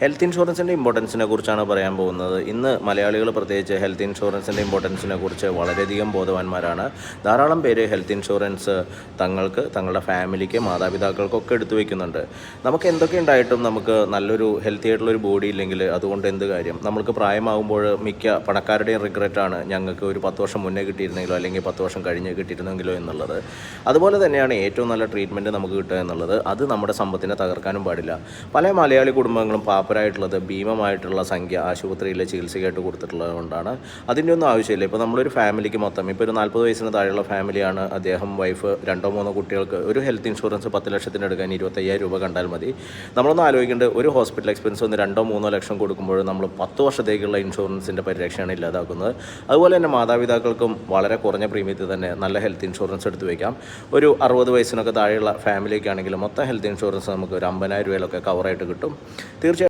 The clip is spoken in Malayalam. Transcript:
ഹെൽത്ത് ഇൻഷുറൻസിൻ്റെ ഇമ്പോർട്ടൻസിനെ കുറിച്ചാണ് പറയാൻ പോകുന്നത്. ഇന്ന് മലയാളികൾ പ്രത്യേകിച്ച് ഹെൽത്ത് ഇൻഷുറൻസിൻ്റെ ഇമ്പോർട്ടൻസിനെ കുറിച്ച് വളരെയധികം ബോധവാന്മാരാണ്. ധാരാളം പേര് ഹെൽത്ത് ഇൻഷുറൻസ് തങ്ങളുടെ ഫാമിലിക്ക്, മാതാപിതാക്കൾക്കൊക്കെ എടുത്തു വയ്ക്കുന്നുണ്ട്. നമുക്ക് എന്തൊക്കെ ഉണ്ടായിട്ടും നമുക്ക് നല്ലൊരു ഹെൽത്തി ആയിട്ടുള്ളൊരു ബോഡി ഇല്ലെങ്കിൽ അതുകൊണ്ട് എന്ത് കാര്യം? നമ്മൾക്ക് പ്രായമാകുമ്പോൾ മിക്ക പണക്കാരുടെയും റിഗ്രറ്റാണ് ഞങ്ങൾക്ക് ഒരു 10 വർഷം മുന്നേ കിട്ടിയിരുന്നെങ്കിലോ അല്ലെങ്കിൽ 10 വർഷം കഴിഞ്ഞ് കിട്ടിയിരുന്നെങ്കിലോ എന്നുള്ളത്. അതുപോലെ തന്നെയാണ് ഏറ്റവും നല്ല ട്രീറ്റ്മെൻറ്റ് നമുക്ക് കിട്ടുക എന്നുള്ളത്. അത് നമ്മുടെ സമ്പത്തിനെ തകർക്കാനും പാടില്ല. പല മലയാളി കുടുംബങ്ങളും പാപ്പരായിട്ടുള്ളത് ഭീമമായിട്ടുള്ള സംഖ്യ ആശുപത്രിയിലെ ചികിത്സയ്ക്കായിട്ട് കൊടുത്തിട്ടുള്ളത് കൊണ്ടാണ്. അതിൻ്റെ ഒന്നും ആവശ്യമില്ല. ഇപ്പോൾ നമ്മളൊരു ഫാമിലിക്ക് മൊത്തം ഇപ്പോൾ ഒരു 40 വയസ്സിന് താഴെയുള്ള ഫാമിലിയാണ്, അദ്ദേഹം, വൈഫ്, 2-3 കുട്ടികൾക്ക് ഒരു ഹെൽത്ത് ഇൻഷുറൻസ് 10 ലക്ഷത്തിന് എടുക്കാൻ 25,000 രൂപ കണ്ടാൽ മതി. നമ്മളൊന്ന് ആലോചിക്കേണ്ടത്, ഒരു ഹോസ്പിറ്റൽ എക്സ്പെൻസ് ഒന്ന് 2-3 ലക്ഷം കൊടുക്കുമ്പോൾ നമ്മൾ 10 വർഷത്തേക്കുള്ള ഇൻഷുറൻസിൻ്റെ പരിരക്ഷയാണ് ഇല്ലാതാക്കുന്നത്. അതുപോലെ തന്നെ മാതാപിതാക്കൾക്കും വളരെ കുറഞ്ഞ പ്രീമിയത്തിൽ തന്നെ നല്ല ഹെൽത്ത് ഇൻഷുറൻസ് എടുത്ത് വയ്ക്കാം. ഒരു 60 വയസ്സിനൊക്കെ താഴെയുള്ള ഫാമിലിക്കാണെങ്കിൽ മൊത്തം ഹെൽത്ത് ഇൻഷുറൻസ് നമുക്ക് ഒരു 50,000 രൂപയിലൊക്കെ കവറായിട്ട് കിട്ടും. തീർച്ചയായും